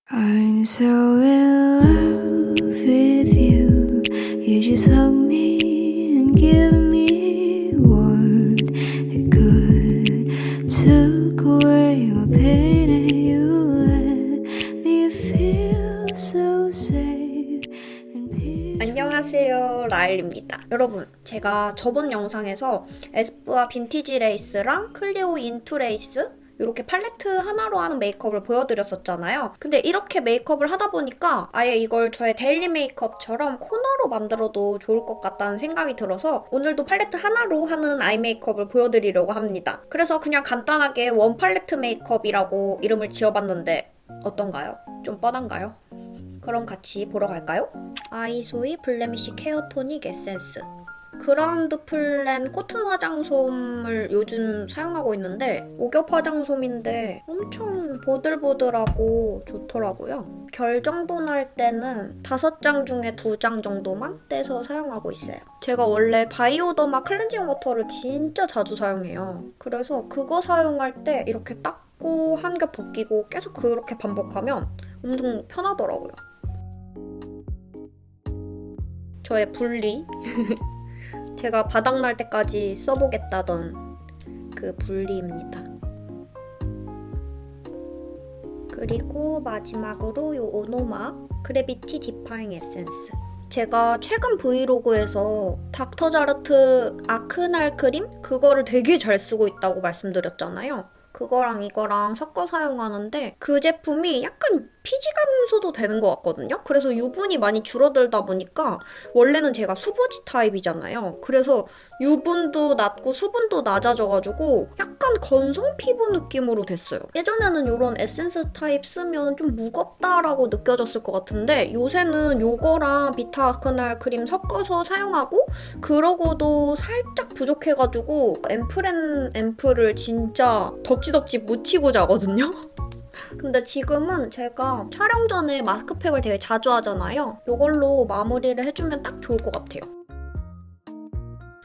I'm so in love with you. You just hug me and give me warmth. It could took away my pain and you let me feel so safe and peaceful. 안녕하세요, 라일입니다. 여러분, 제가 저번 영상에서 에스쁘아 빈티지 레이스랑 클리오 인투 레이스 이렇게 팔레트 하나로 하는 메이크업을 보여드렸었잖아요. 근데 이렇게 메이크업을 하다 보니까 아예 이걸 저의 데일리 메이크업처럼 코너로 만들어도 좋을 것 같다는 생각이 들어서 오늘도 팔레트 하나로 하는 아이 메이크업을 보여드리려고 합니다. 그래서 그냥 간단하게 원 팔레트 메이크업이라고 이름을 지어봤는데 어떤가요? 좀 뻔한가요? 그럼 같이 보러 갈까요? 아이소이 블레미쉬 케어 토닉 에센스 그라운드 플랜 코튼 화장솜을 요즘 사용하고 있는데 오겹 화장솜인데 엄청 보들보들하고 좋더라고요. 결 정도 날 때는 5장 중에 2장 정도만 떼서 사용하고 있어요. 제가 원래 바이오더마 클렌징 워터를 진짜 자주 사용해요. 그래서 그거 사용할 때 이렇게 닦고 한 겹 벗기고 계속 그렇게 반복하면 엄청 편하더라고요. 저의 분리 제가 바닥날 때까지 써보겠다던 그 분리입니다. 그리고 마지막으로 이 오노마 그래비티 디파잉 에센스. 제가 최근 브이로그에서 닥터자르트 아크날 크림? 그거를 되게 잘 쓰고 있다고 말씀드렸잖아요. 그거랑 이거랑 섞어 사용하는데 그 제품이 약간 피지 감소도 되는 것 같거든요. 그래서 유분이 많이 줄어들다 보니까 원래는 제가 수부지 타입이잖아요. 그래서 유분도 낮고 수분도 낮아져가지고 약간 건성 피부 느낌으로 됐어요. 예전에는 이런 에센스 타입 쓰면 좀 무겁다라고 느껴졌을 것 같은데 요새는 요거랑 비타 아크날 크림 섞어서 사용하고 그러고도 살짝 부족해가지고 앰플앤 앰플을 진짜 덕지덕지 묻히고 자거든요. 근데 지금은 제가 촬영 전에 마스크팩을 되게 자주 하잖아요. 이걸로 마무리를 해주면 딱 좋을 것 같아요.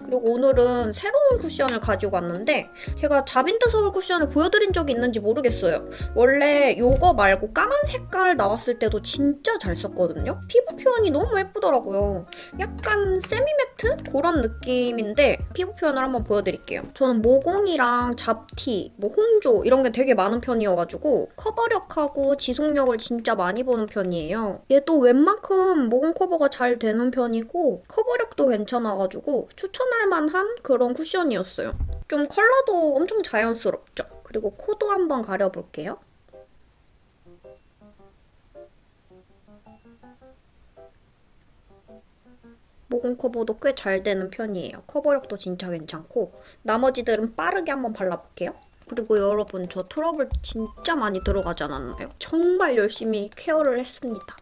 그리고 오늘은 새로운 쿠션을 가지고 왔는데 제가 자빈드 서울 쿠션을 보여드린 적이 있는지 모르겠어요. 원래 이거 말고 까만 색깔 나왔을 때도 진짜 잘 썼거든요. 피부 표현이 너무 예쁘더라고요. 약간 세미매트? 그런 느낌인데 피부 표현을 한번 보여드릴게요. 저는 모공이랑 잡티, 홍조 이런 게 되게 많은 편이어가지고 커버력하고 지속력을 진짜 많이 보는 편이에요. 얘도 웬만큼 모공 커버가 잘 되는 편이고 커버력도 괜찮아가지고 추천할 만한 그런 쿠션이었어요. 좀 컬러도 엄청 자연스럽죠? 그리고 코도 한번 가려볼게요. 모공 커버도 꽤 잘 되는 편이에요. 커버력도 진짜 괜찮고 나머지들은 빠르게 한번 발라볼게요. 그리고 여러분 저 트러블 진짜 많이 들어가지 않았나요? 정말 열심히 케어를 했습니다.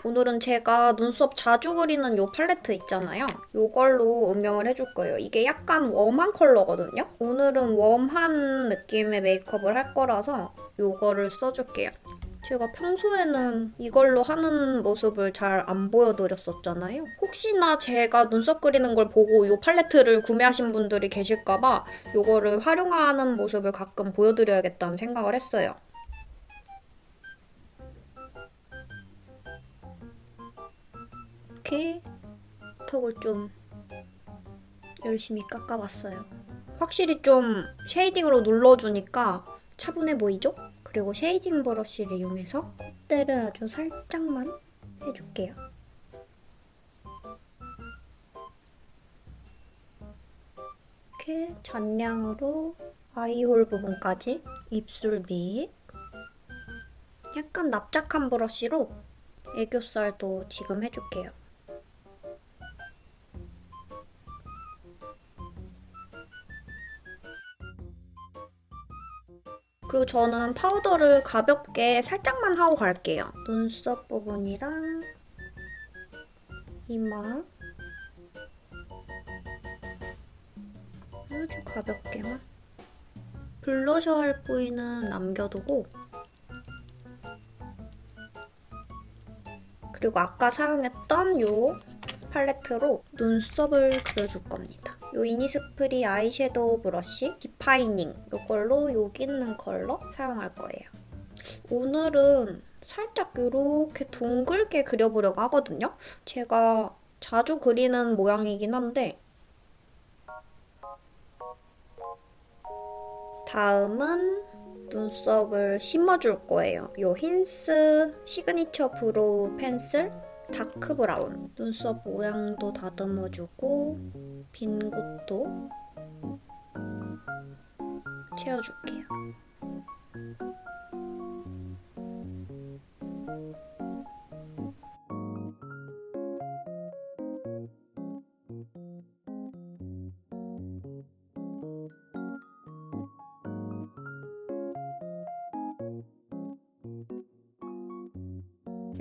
오늘은 제가 눈썹 자주 그리는 이 팔레트 있잖아요. 이걸로 음영을 해줄 거예요. 이게 약간 웜한 컬러거든요. 오늘은 웜한 느낌의 메이크업을 할 거라서 이거를 써줄게요. 제가 평소에는 이걸로 하는 모습을 잘 안 보여드렸었잖아요. 혹시나 제가 눈썹 그리는 걸 보고 이 팔레트를 구매하신 분들이 계실까봐 이거를 활용하는 모습을 가끔 보여드려야겠다는 생각을 했어요. 이렇게 턱을 좀 열심히 깎아봤어요. 확실히 좀 쉐이딩으로 눌러주니까 차분해 보이죠? 그리고 쉐이딩 브러쉬를 이용해서 콧대를 아주 살짝만 해줄게요. 이렇게 잔량으로 아이홀 부분까지 입술 밑 약간 납작한 브러쉬로 애교살도 지금 해줄게요. 그리고 저는 파우더를 가볍게 살짝만 하고 갈게요. 눈썹 부분이랑 이마 아주 가볍게만 블러셔 할 부위는 남겨두고 그리고 아까 사용했던 이 팔레트로 눈썹을 그려줄 겁니다. 이 요 이니스프리 아이섀도우 브러쉬 디파이닝 이걸로 여기 있는 컬러 사용할 거예요. 오늘은 살짝 이렇게 둥글게 그려보려고 하거든요. 제가 자주 그리는 모양이긴 한데 다음은 눈썹을 심어줄 거예요. 요 힌스 시그니처 브로우 펜슬 다크 브라운 눈썹 모양도 다듬어주고 빈 곳도 채워줄게요.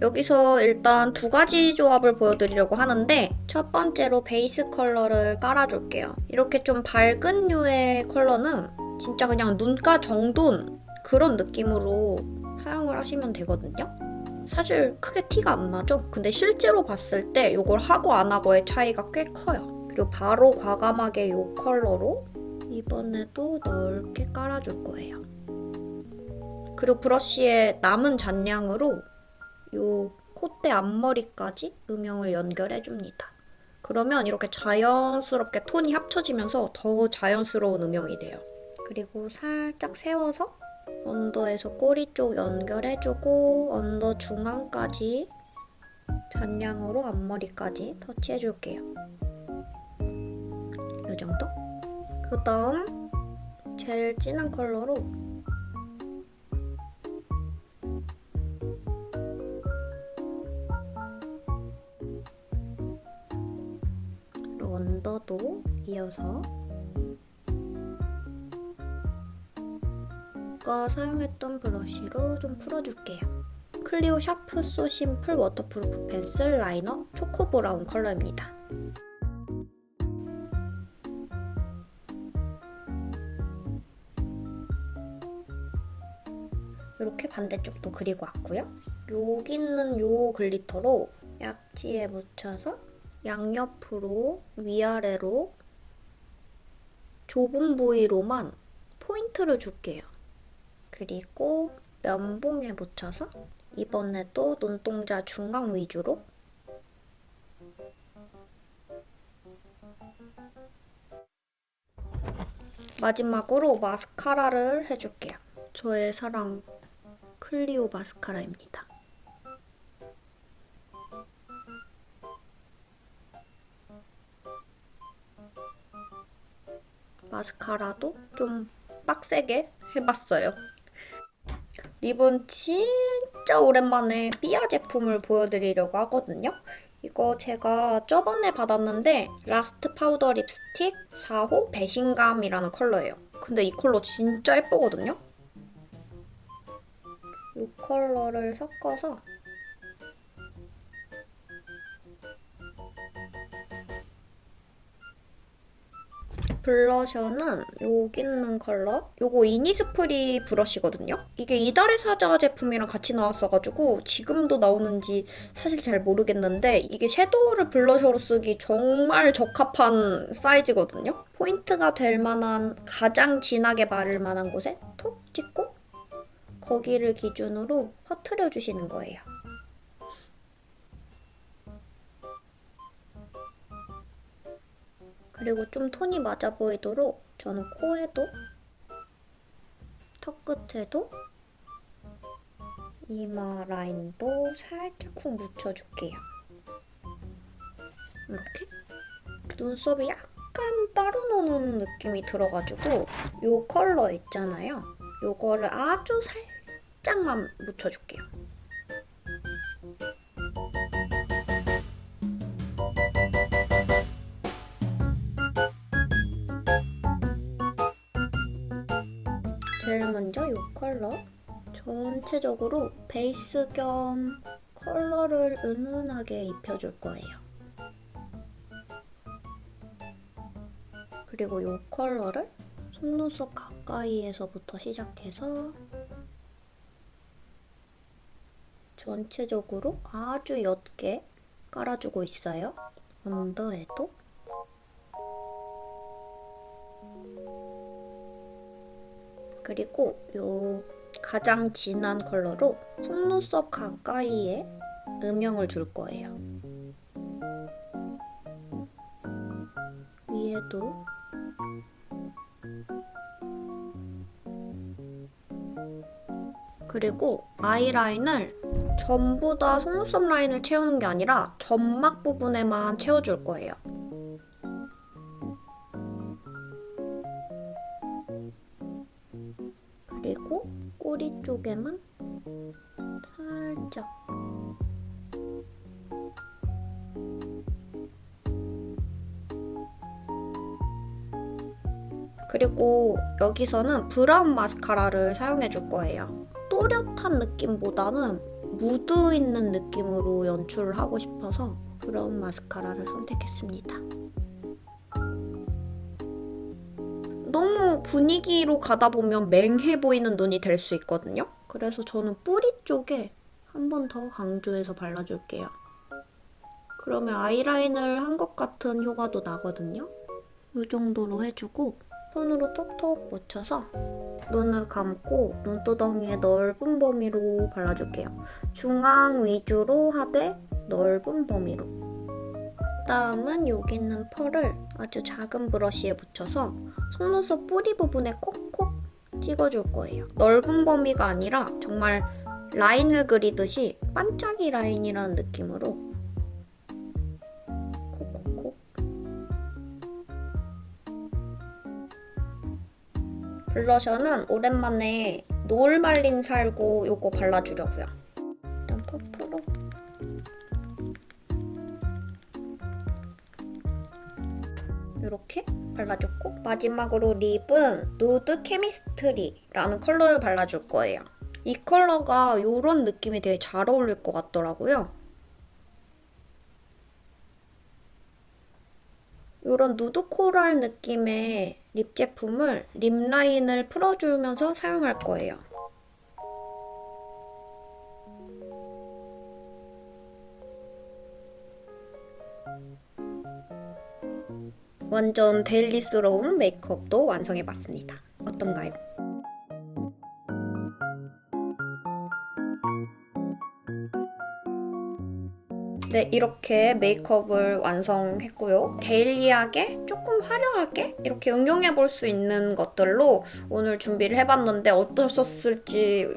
여기서 일단 두 가지 조합을 보여드리려고 하는데 첫 번째로 베이스 컬러를 깔아줄게요. 이렇게 좀 밝은 류의 컬러는 진짜 그냥 눈가 정돈 그런 느낌으로 사용을 하시면 되거든요. 사실 크게 티가 안 나죠? 근데 실제로 봤을 때 이걸 하고 안 하고의 차이가 꽤 커요. 그리고 바로 과감하게 이 컬러로 이번에도 넓게 깔아줄 거예요. 그리고 브러쉬의 남은 잔량으로 요 콧대 앞머리까지 음영을 연결해줍니다. 그러면 이렇게 자연스럽게 톤이 합쳐지면서 더 자연스러운 음영이 돼요. 그리고 살짝 세워서 언더에서 꼬리 쪽 연결해주고 언더 중앙까지 잔량으로 앞머리까지 터치해줄게요. 이 정도? 그 다음 제일 진한 컬러로 언더도 이어서 아까 사용했던 브러쉬로 좀 풀어줄게요. 클리오 샤프 소 심플 워터프루프 펜슬 라이너 초코 브라운 컬러입니다. 이렇게 반대쪽도 그리고 왔고요. 여기 있는 요 글리터로 약지에 묻혀서 양옆으로 위아래로 좁은 부위로만 포인트를 줄게요. 그리고 면봉에 묻혀서 이번에도 눈동자 중앙 위주로 마지막으로 마스카라를 해줄게요. 저의 사랑 클리오 마스카라입니다. 마스카라도 좀 빡세게 해봤어요. 립은 진짜 오랜만에 삐아 제품을 보여드리려고 하거든요. 이거 제가 저번에 받았는데 라스트 파우더 립스틱 4호 배신감이라는 컬러예요. 근데 이 컬러 진짜 예쁘거든요. 이 컬러를 섞어서 블러셔는 여기 있는 컬러 요거 이니스프리 브러쉬거든요. 이게 이달의 사자 제품이랑 같이 나왔어가지고 지금도 나오는지 사실 잘 모르겠는데 이게 섀도우를 블러셔로 쓰기 정말 적합한 사이즈거든요. 포인트가 될 만한 가장 진하게 바를 만한 곳에 톡 찍고 거기를 기준으로 퍼트려 주시는 거예요. 그리고 좀 톤이 맞아 보이도록 저는 코에도 턱 끝에도 이마 라인도 살짝 쿵 묻혀줄게요. 이렇게 눈썹이 약간 따로 노는 느낌이 들어가지고 이 컬러 있잖아요. 이거를 아주 살짝만 묻혀줄게요. 제일 먼저 이 컬러 전체적으로 베이스 겸 컬러를 은은하게 입혀줄 거예요. 그리고 이 컬러를 속눈썹 가까이에서부터 시작해서 전체적으로 아주 옅게 깔아주고 있어요. 언더에도 그리고 요 가장 진한 컬러로 속눈썹 가까이에 음영을 줄 거예요. 위에도 그리고 아이라인을 전부 다 속눈썹 라인을 채우는 게 아니라 점막 부분에만 채워줄 거예요. 그리고 꼬리 쪽에만 살짝 그리고 여기서는 브라운 마스카라를 사용해 줄 거예요. 또렷한 느낌보다는 무드 있는 느낌으로 연출을 하고 싶어서 브라운 마스카라를 선택했습니다. 너무 분위기로 가다 보면 맹해 보이는 눈이 될 수 있거든요. 그래서 저는 뿌리 쪽에 한 번 더 강조해서 발라줄게요. 그러면 아이라인을 한 것 같은 효과도 나거든요. 이 정도로 해주고 손으로 톡톡 묻혀서 눈을 감고 눈두덩이에 넓은 범위로 발라줄게요. 중앙 위주로 하되 넓은 범위로. 다음은 여기 있는 펄을 아주 작은 브러쉬에 묻혀서 속눈썹 뿌리 부분에 콕콕 찍어줄 거예요. 넓은 범위가 아니라 정말 라인을 그리듯이 반짝이 라인이라는 느낌으로 콕콕콕. 블러셔는 오랜만에 노을 말린 살구 요거 발라주려고요. 일단 퍼프로 이렇게 발라줬고 마지막으로 립은 누드 케미스트리라는 컬러를 발라줄 거예요. 이 컬러가 이런 느낌이 되게 잘 어울릴 것 같더라고요. 이런 누드 코랄 느낌의 립 제품을 립 라인을 풀어주면서 사용할 거예요. 완전 데일리스러운 메이크업도 완성해봤습니다. 어떤가요? 네, 이렇게 메이크업을 완성했고요. 데일리하게, 조금 화려하게 이렇게 응용해볼 수 있는 것들로 오늘 준비를 해봤는데 어떠셨을지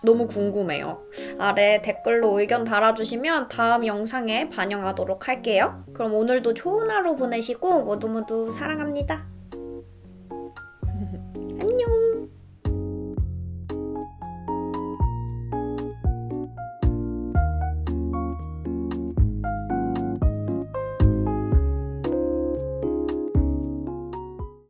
너무 궁금해요. 아래 댓글로 의견 달아주시면 다음 영상에 반영하도록 할게요. 그럼 오늘도 좋은 하루 보내시고 모두 모두 사랑합니다.